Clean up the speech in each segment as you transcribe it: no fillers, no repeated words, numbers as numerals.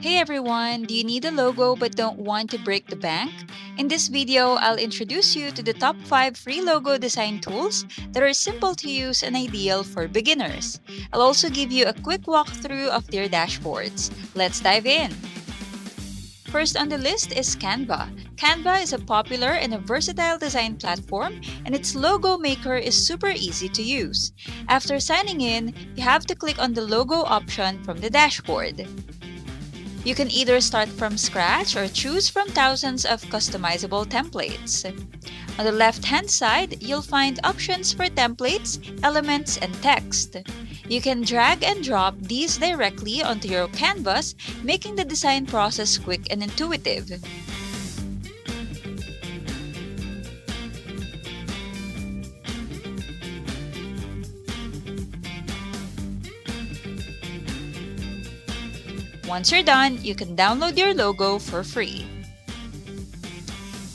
Hey everyone, do you need a logo but don't want to break the bank? In this video, I'll introduce you to the top 5 free logo design tools that are simple to use and ideal for beginners. I'll also give you a quick walkthrough of their dashboards. Let's dive in! First on the list is Canva. Canva is a popular and a versatile design platform, and its LogoMaker is super easy to use. After signing in, you have to click on the logo option from the dashboard. You can either start from scratch or choose from thousands of customizable templates. On the left-hand side, you'll find options for templates, elements, and text. You can drag and drop these directly onto your canvas, making the design process quick and intuitive. Once you're done, you can download your logo for free.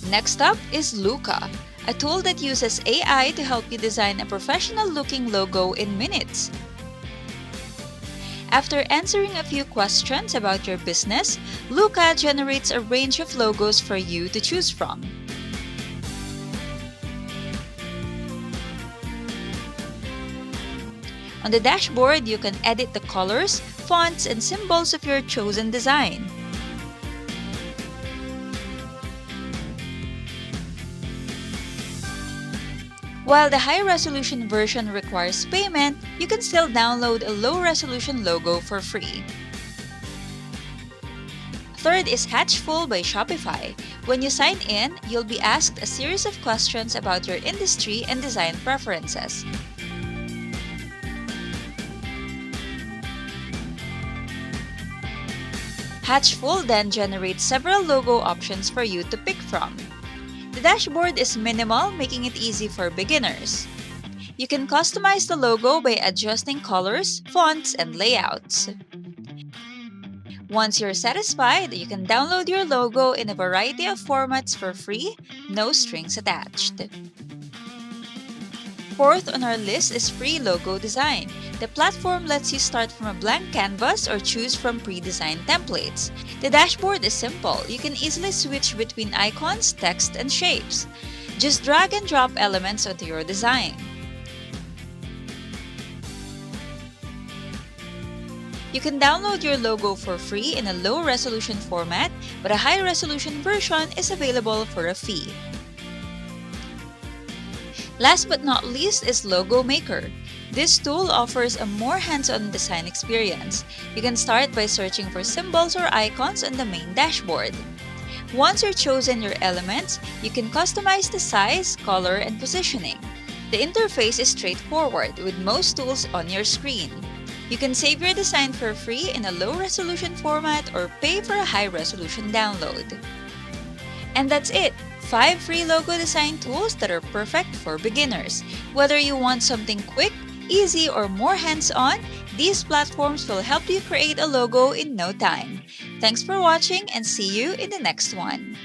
Next up is Looka, a tool that uses AI to help you design a professional-looking logo in minutes. After answering a few questions about your business, Looka generates a range of logos for you to choose from. On the dashboard, you can edit the colors, fonts, and symbols of your chosen design. While the high-resolution version requires payment, you can still download a low-resolution logo for free. Third is Hatchful by Shopify. When you sign in, you'll be asked a series of questions about your industry and design preferences. Hatchful then generates several logo options for you to pick from. The dashboard is minimal, making it easy for beginners. You can customize the logo by adjusting colors, fonts, and layouts. Once you're satisfied, you can download your logo in a variety of formats for free, no strings attached. Fourth on our list is FreeLogoDesign. The platform lets you start from a blank canvas or choose from pre-designed templates. The dashboard is simple. You can easily switch between icons, text, and shapes. Just drag and drop elements onto your design. You can download your logo for free in a low-resolution format, but a high-resolution version is available for a fee. Last but not least is LogoMaker. This tool offers a more hands-on design experience. You can start by searching for symbols or icons on the main dashboard. Once you've chosen your elements, you can customize the size, color, and positioning. The interface is straightforward with most tools on your screen. You can save your design for free in a low-resolution format or pay for a high-resolution download. And that's it! 5 free logo design tools that are perfect for beginners. Whether you want something quick, easy, or more hands-on, these platforms will help you create a logo in no time. Thanks for watching and see you in the next one.